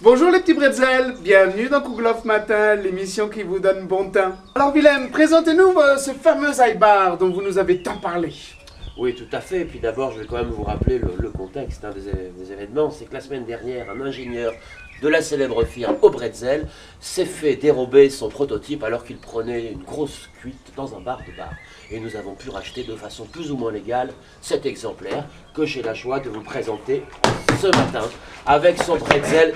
Bonjour les petits bretzels, bienvenue dans Kouglof Matin, l'émission qui vous donne bon teint. Alors Willem, présentez-nous ce fameux iBar dont vous nous avez tant parlé. Oui, tout à fait. Et puis d'abord, je vais quand même vous rappeler le contexte des événements. C'est que la semaine dernière, un ingénieur de la célèbre firme Au Bretzel s'est fait dérober son prototype alors qu'il prenait une grosse cuite dans un bar de bar. Et nous avons pu racheter de façon plus ou moins légale cet exemplaire que j'ai la joie de vous présenter ce matin avec son bretzel.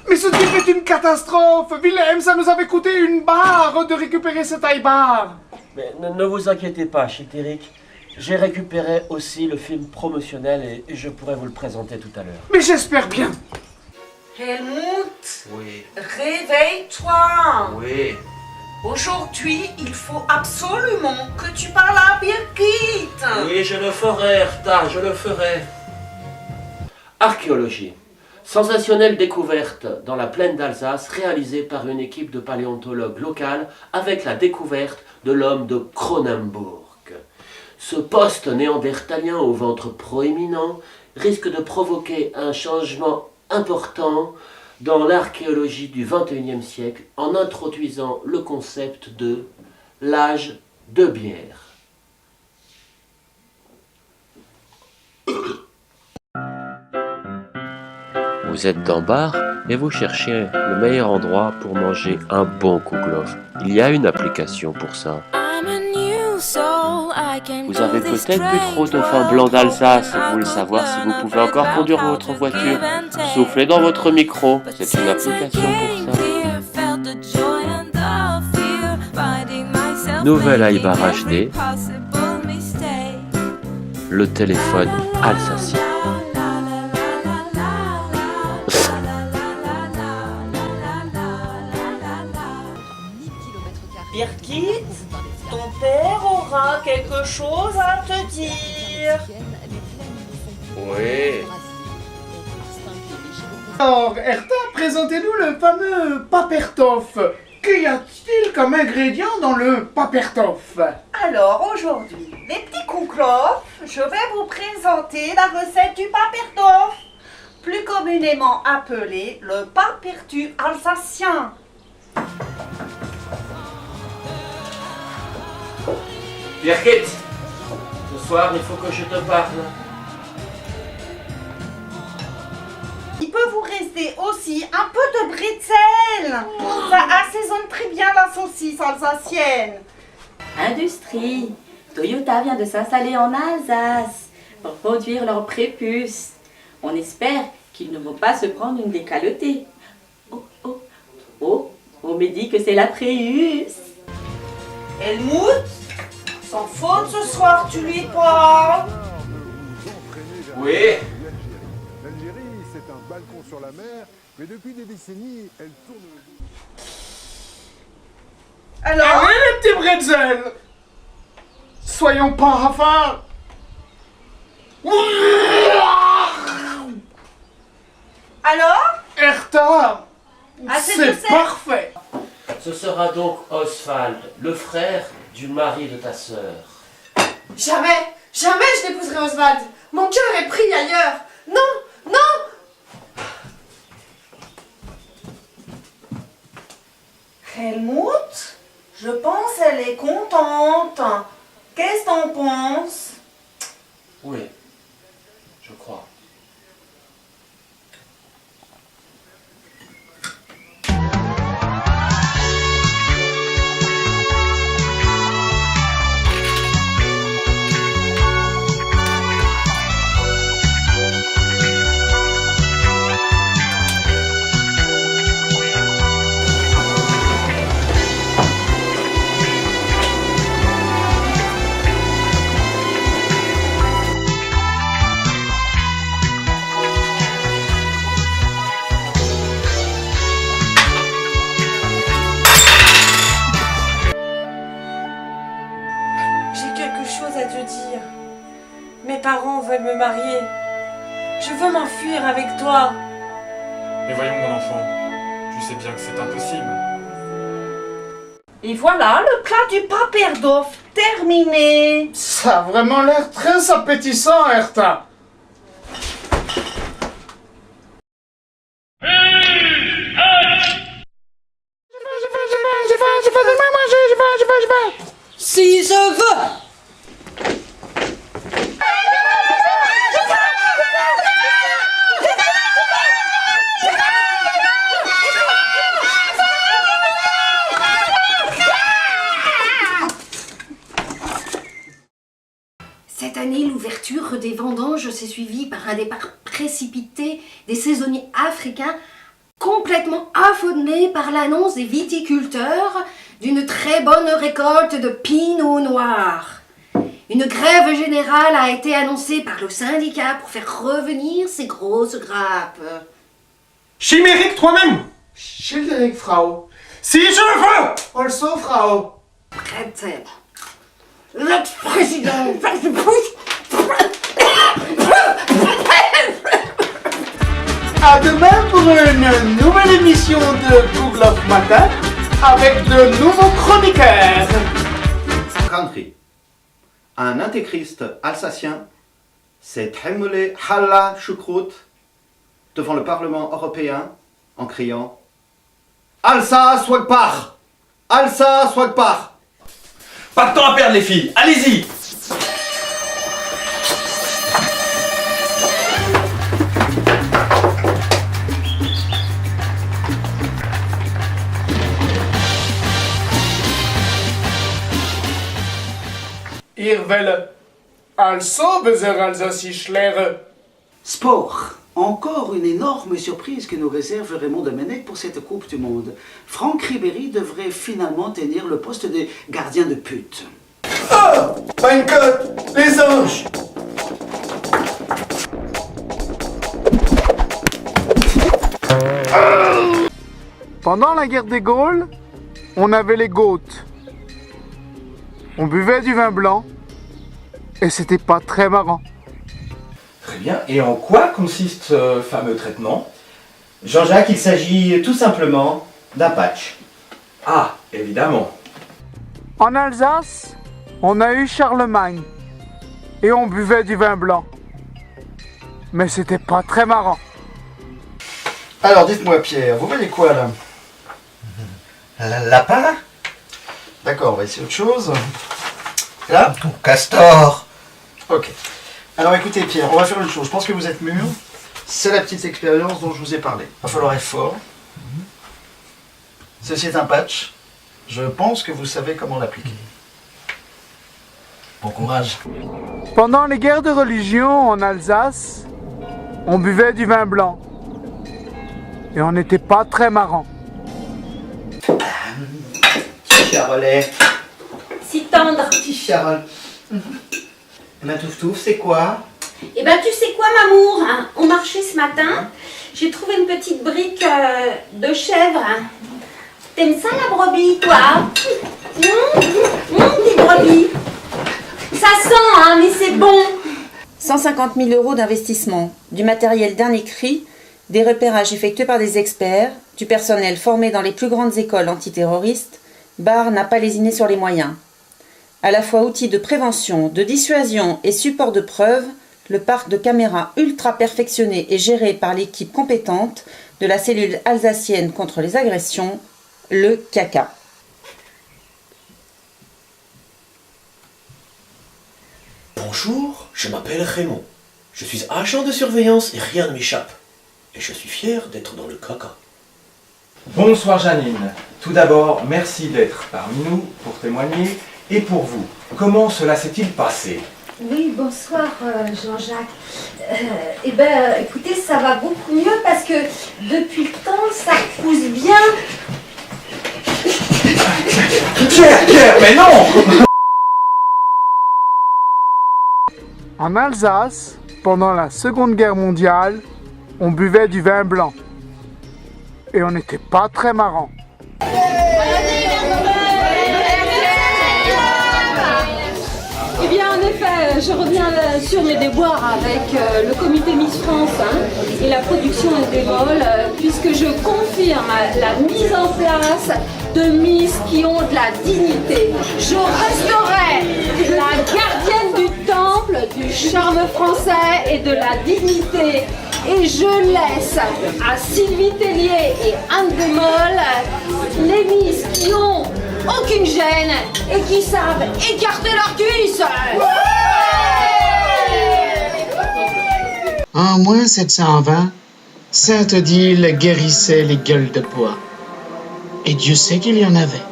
Mais ce type est une catastrophe. Willem, ça nous avait coûté une barre de récupérer cet iBar. Mais ne vous inquiétez pas, Chitéric. J'ai récupéré aussi le film promotionnel et je pourrai vous le présenter tout à l'heure. Mais j'espère bien. Helmut, Oui, réveille-toi. oui. Aujourd'hui, il faut absolument que tu parles à Birgit. Oui, je le ferai, Erta, je le ferai. Archéologie. Sensationnelle découverte dans la plaine d'Alsace réalisée par une équipe de paléontologues locales avec la découverte de l'homme de Cronenbourg. Ce poste néandertalien au ventre proéminent risque de provoquer un changement important dans l'archéologie du XXIe siècle en introduisant le concept de l'âge de bière. Vous êtes dans bar et vous cherchez le meilleur endroit pour manger un bon kouglof. Il y a une application pour ça. Vous avez peut-être bu trop de vin blanc d'Alsace et vous voulez savoir si vous pouvez encore conduire votre voiture. Soufflez dans votre micro, c'est une application pour ça. Nouvelle iBar HD, le téléphone alsacien. Birgit, ton père aura quelque chose à te dire. Oui. Alors, Erta, présentez-nous le fameux Papertoff. Qu'y a-t-il comme ingrédient dans le Papertoff? Alors aujourd'hui, les petits kouglof, je vais vous présenter la recette du Papertoff, plus communément appelé le Papertu alsacien. Birgit, ce soir il faut que je te parle. Il peut vous rester aussi un peu de bretzel. Ça assaisonne très bien la saucisse alsacienne. Industrie. Toyota vient de s'installer en Alsace pour produire leur prépuce. On espère qu'ils ne vont pas se prendre une décalotée. Oh, on me dit que c'est la Prius. Helmut, sans faute ce soir tu lui parles. Oui. L'Algérie, c'est un balcon sur la mer, mais depuis des décennies, elle tourne le dos. Alors, Allez les petits bretzels, soyons pas rafards. alors, Erta, Assez c'est de sel. parfait. Ce sera donc Oswald, le frère du mari de ta sœur. Jamais, jamais je n'épouserai Oswald. Mon cœur est pris ailleurs. Non, non. Helmut, je pense elle est contente. Qu'est-ce que t'en penses? Oui, je crois. parents veulent me marier. Je veux m'enfuir avec toi. Mais voyons mon enfant, tu sais bien que c'est impossible. Et voilà le plat du Paperdorf terminé. Ça a vraiment l'air très appétissant, Hertha. Si je veux. Cette année, l'ouverture des vendanges s'est suivie par un départ précipité des saisonniers africains, complètement affolés par l'annonce des viticulteurs d'une très bonne récolte de pinot noir. Une grève générale a été annoncée par le syndicat pour faire revenir ces grosses grappes. Chimérique toi-même! Schilderic, Frau. Si je veux! Also, Frau. Bretzel. L'ex-président. À demain pour une nouvelle émission de Kouglof Matin avec de nouveaux chroniqueurs. Country. Un antéchrist alsacien s'est trémolé Halla Choucroute devant le Parlement européen en criant Alsace Wagpach! Alsace Wagpach! Pas de temps à perdre les filles, allez-y! Ihr Welle. Also, beser Alsacisch lehre. Sport. Encore une énorme surprise que nous réserve Raymond Domenech pour cette Coupe du Monde. Franck Ribéry devrait finalement tenir le poste de gardien de pute. Oh! Paincote! Les anges! Pendant la guerre des Gaules, on avait les Goths. On buvait du vin blanc et c'était pas très marrant. Très bien, et en quoi consiste ce fameux traitement? Jean-Jacques, il s'agit tout simplement d'un patch. Ah, évidemment. En Alsace, on a eu Charlemagne et on buvait du vin blanc. Mais c'était pas très marrant. Alors dites-moi Pierre, vous voyez quoi là? Lapin? D'accord, on va essayer autre chose. Là? Castor! Ok. Alors écoutez Pierre, on va faire une chose. Je pense que vous êtes mûr. C'est la petite expérience dont je vous ai parlé. Il va falloir être fort. Ceci est un patch. Je pense que vous savez comment l'appliquer. Bon courage. Pendant les guerres de religion en Alsace, on buvait du vin blanc. Et on n'était pas très marrant. Charolet. Si tendre. Petit Charol. Ma touffe, c'est quoi? Eh ben, tu sais quoi, Mamour, hein, au marché ce matin, j'ai trouvé une petite brique de chèvre. T'aimes ça, la brebis, toi? Des brebis. Ça sent, hein, mais c'est bon. 150 000 € d'investissement, du matériel dernier cri, des repérages effectués par des experts, du personnel formé dans les plus grandes écoles antiterroristes. Barre n'a pas lésiné sur les moyens. À la fois outil de prévention, de dissuasion et support de preuve, le parc de caméras ultra perfectionné et géré par l'équipe compétente de la cellule alsacienne contre les agressions, le CACA. Bonjour, je m'appelle Raymond. Je suis agent de surveillance et rien ne m'échappe. Et je suis fier d'être dans le CACA. Bonsoir Janine. Tout d'abord, merci d'être parmi nous pour témoigner. Et pour vous, comment cela s'est-il passé? Oui, bonsoir Jean-Jacques. Écoutez, ça va beaucoup mieux parce que depuis le temps, ça pousse bien. Pierre, mais non! En Alsace, pendant la Seconde Guerre mondiale, on buvait du vin blanc. Et on n'était pas très marrant. Eh bien, en effet, effet, je reviens sur mes déboires avec le comité Miss France et la production des vols, puisque je confirme la mise en place de Miss qui ont de la dignité. Je resterai la gardienne du temple, du charme français et de la dignité. Et je laisse à Sylvie Tellier et Anne Desmolles les Miss qui ont aucune gêne et qui savent écarter leurs cuisses. En moins 720, Sainte-Odile guérissait les gueules de bois. Et Dieu sait qu'il y en avait.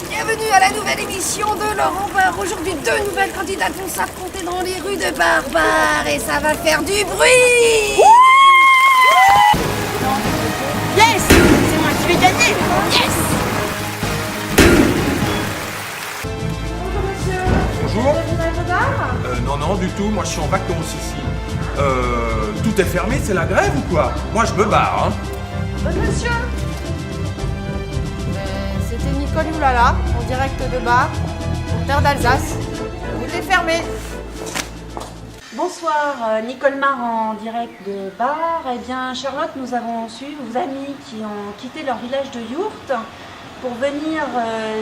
Bienvenue à la nouvelle émission de Laurent Barre. Aujourd'hui, 2 nouvelles candidates vont s'affronter dans les rues de Barbare et ça va faire du bruit. Yes! C'est moi qui vais gagner! Yes! Bonjour. Non, du tout. Moi, je suis en vacances ici. Tout est fermé, c'est la grève ou quoi? Moi, je me barre, hein. Monsieur! C'était Nicole Oulala, en direct de Bar, en terre d'Alsace. Tout est fermé. Bonsoir, Nicole Mar en direct de Bar. Eh bien, Charlotte, nous avons suivi vos amis qui ont quitté leur village de Yourtes pour venir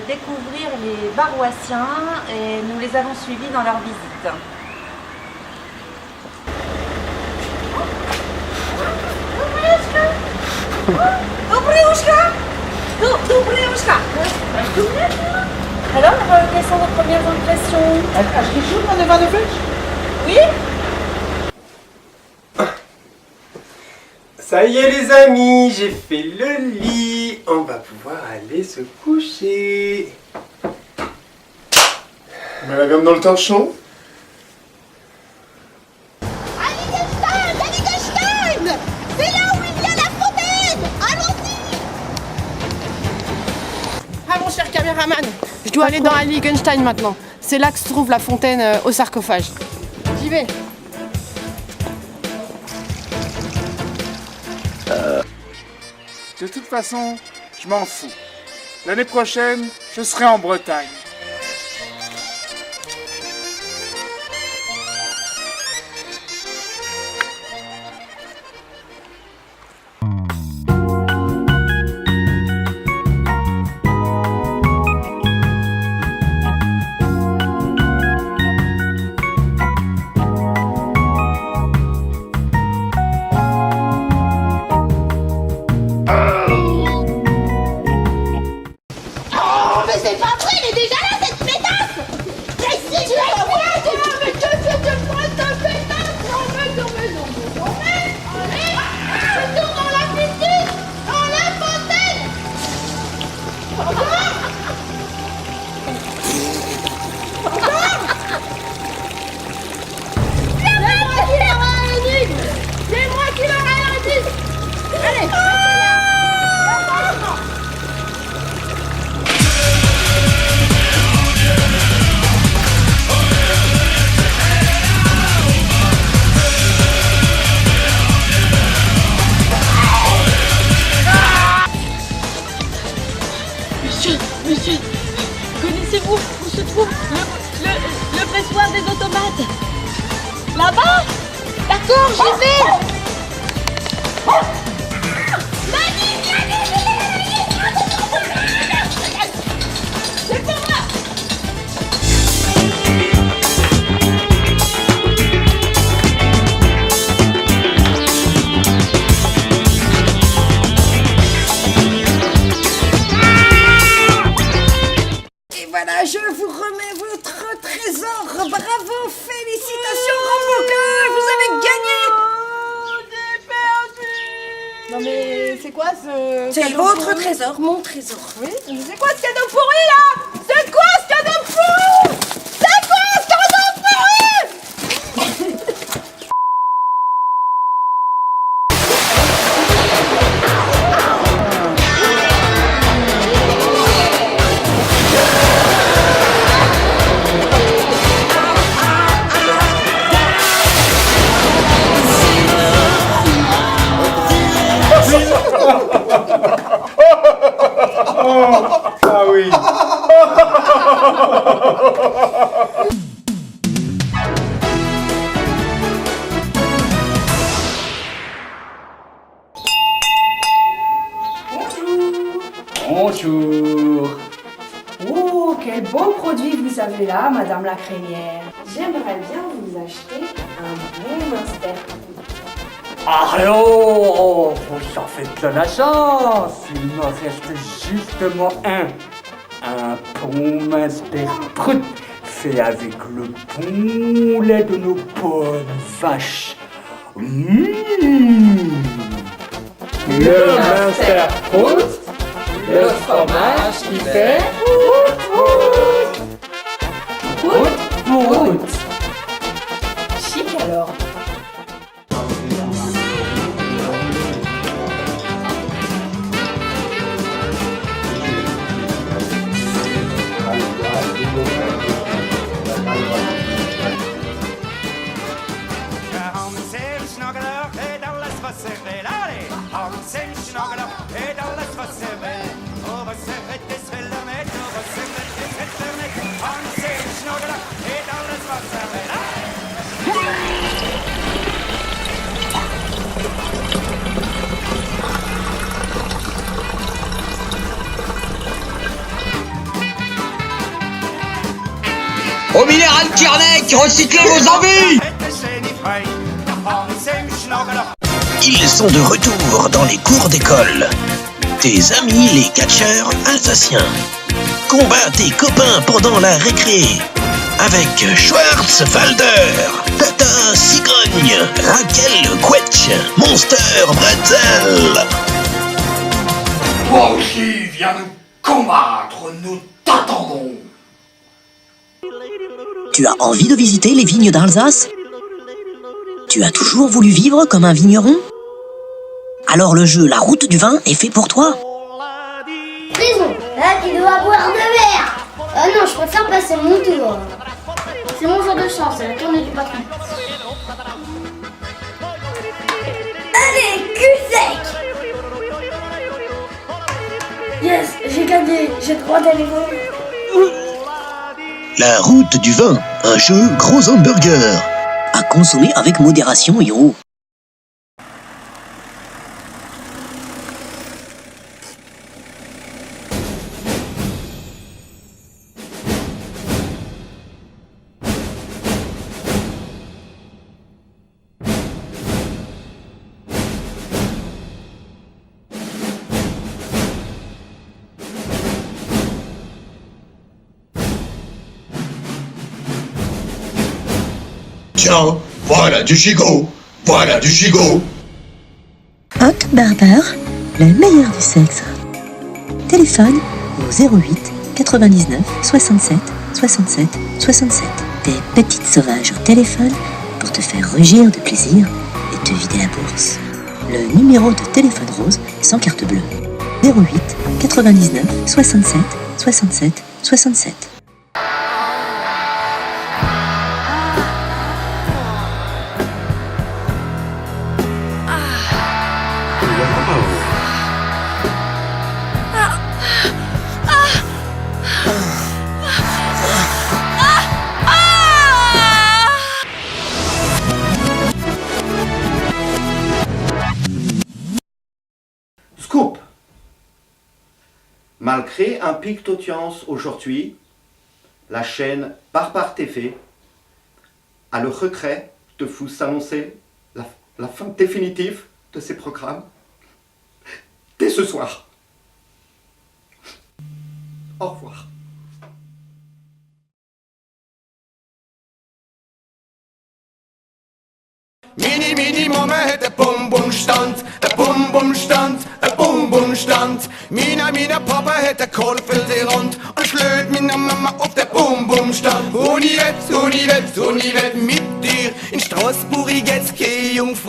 découvrir les Baroissiens et nous les avons suivis dans leur visite. Alors, quelles sont vos premières impressions? Oui? Ça y est les amis, j'ai fait le lit. On va pouvoir aller se coucher. Mais la gamme dans le torchon? C'est là où il y a la fontaine. Allons-y. Ah mon cher caméraman, je dois aller dans Heiligenstein maintenant. C'est là que se trouve la fontaine au sarcophage. J'y vais. De toute façon, je m'en fous. L'année prochaine, je serai en Bretagne. Oh, mais c'est pas vrai, elle est déjà là, cette pétasse. Mais si tu es quoi, toi? Mais que tu te prends ta pétasse? Non, allez, je tourne dans la piscine, dans la fontaine. Encore. C'est moi qui l'aurai un disque. Allez. Monsieur, connaissez-vous où se trouve le pressoir des automates? Là-bas? D'accord, j'y vais. C'est pour moi. Et voilà, je vous remets votre trésor. Bravo, félicitations, Ramboka, vous avez gagné. Non mais c'est quoi ce... C'est cadeau votre pourri? trésor, mon trésor. Oui, mais c'est quoi ce cadeau pourri là? C'est quoi ce cadeau pourri? C'est quoi ce cadeau pourri? Bonjour. Oh, quel beau produit vous avez là, Madame la crémière. J'aimerais bien vous acheter un bon Munster. Alors, vous en faites de la chance. Il me reste justement un bon Munster brut, fait avec le bon lait de nos bonnes vaches. Le Munster brut, le fromage qui fait Route. Chic alors. Au minéral Tiernek, recyclez vos envies! Ils sont de retour dans les cours d'école. Tes amis les catcheurs alsaciens. Combat tes copains pendant la récré. Avec Schwarzwalder, Tata Cigogne, Raquel Quetch, Monster Bretzel. Toi aussi, viens nous combattre, nous t'attendons. Tu as envie de visiter les vignes d'Alsace? Tu as toujours voulu vivre comme un vigneron? Alors le jeu La Route du Vin est fait pour toi. Prison, là tu dois boire de verre. Ah non, je préfère passer mon tour. C'est mon jour de chance, c'est la tournée du patron. Allez, cul sec. Yes, j'ai gagné, j'ai le droit d'aller voir. La Route du Vin, un jeu gros hamburger. À consommer avec modération, héros. Tiens, voilà du gigot. Voilà du gigot. Hot Barber, le meilleur du sexe. Téléphone au 08 99 67 67 67. Des petites sauvages au téléphone pour te faire rugir de plaisir et te vider la bourse. Le numéro de téléphone rose sans carte bleue. 08 99 67 67 67. Scoop. Malgré un pic d'audience aujourd'hui, la chaîne Barbare TV a le regret de vous annoncer la fin définitive de ces programmes dès ce soir. Au revoir. Mini, mini Mama hat ein Bum-Bum-Stand, ein Bum-Bum-Stand, ein Bum-Bum-Stand. Mina Papa hat ein Kolfel der Rand und schlöt meine Mama auf der Bum-Bum-Stand. Und ich wett mit dir in Straßburg jetzt keine Jungfrau.